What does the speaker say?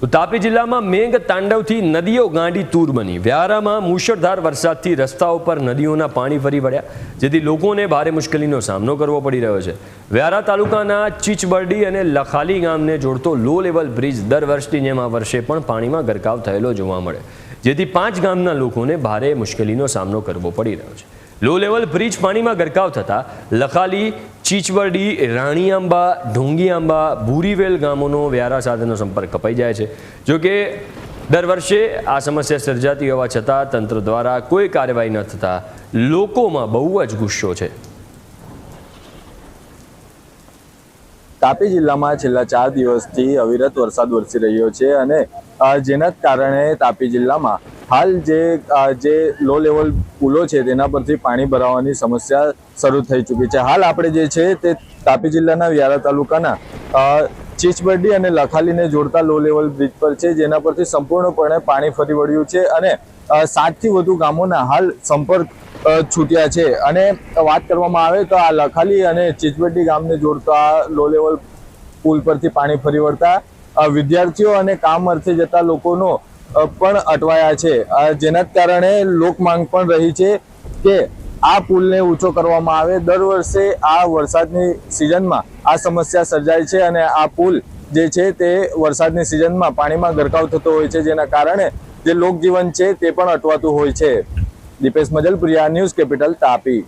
તો તાપી જિલ્લામાં મેઘ તાંડવથી નદીઓ ગાંડી તૂર બની। વ્યારામાં મુશળધાર વરસાદથી રસ્તાઓ પર નદીઓના પાણી ફરી વળ્યા, જેથી લોકોને ભારે મુશ્કેલીનો સામનો કરવો પડી રહ્યો છે। વ્યારા તાલુકાના ચીચબરડી અને લખાલી ગામને જોડતો લો લેવલ બ્રિજ દર વર્ષની જેમ આ વર્ષે પણ પાણીમાં ગરકાવ થયેલો જોવા મળે, જેથી 5 ગામના લોકોને ભારે મુશ્કેલીનો સામનો કરવો પડી રહ્યો છે। લો લેવલ બ્રિજ પાણીમાં ગરકાવ થતાં લખાલી, ચીચબરડી, રાણીઆંબા, ઢોંગીઆંબા, ભૂરીવેલ ગામોનો વ્યારા સાથેનો સંપર્ક કપાઈ જાય છે। જોકે દર વર્ષે આ સમસ્યા સર્જાતી હોવા છતાં તંત્ર દ્વારા કોઈ કાર્યવાહી ન થતાં લોકોમાં બહુ જ ગુસ્સો છે। તાપી જિલ્લામાં છેલ્લા 4 દિવસથી અવિરત વરસાદ વરસી રહ્યો છે અને જેના કારણે તાપી જિલ્લામાં હાલ જે લો લેવલ પુલો છે તેના પરથી પાણી ભરાવાની સમસ્યા શરૂ થઈ ચૂકી છે। હાલ આપણે જે છે તે તાપી જિલ્લાના વ્યારા તાલુકાના ચીચબરડી અને લખાલીને જોડતા લો લેવલ બ્રિજ પર છે, જેના પરથી સંપૂર્ણપણે પાણી ફરી વળ્યું છે અને 7થી વધુ ગામોના હાલ સંપર્ક છૂટ્યા છે। અને વાત કરવામાં આવે તો આ લખાલી અને ચીચબરડી ગામને જોડતા લો લેવલ પુલ પરથી પાણી ફરી વળતા વિદ્યાર્થીઓ અને કામ અર્થે જતા લોકોનો પણ અટવાયા છે, જેના કારણે લોક માંગ પણ રહી છે કે આ પુલને ઊંચો કરવામાં આવે। દર વર્ષે આ વરસાદની સિઝનમાં આ સમસ્યા સર્જાય છે અને આ પુલ જે છે તે વરસાદની સિઝનમાં પાણીમાં ગરકાવ થતો હોય છે, જેના કારણે જે લોકજીવન છે તે પણ અટવાતું હોય છે। Dipesh Majalpuria, news capital, Tapi.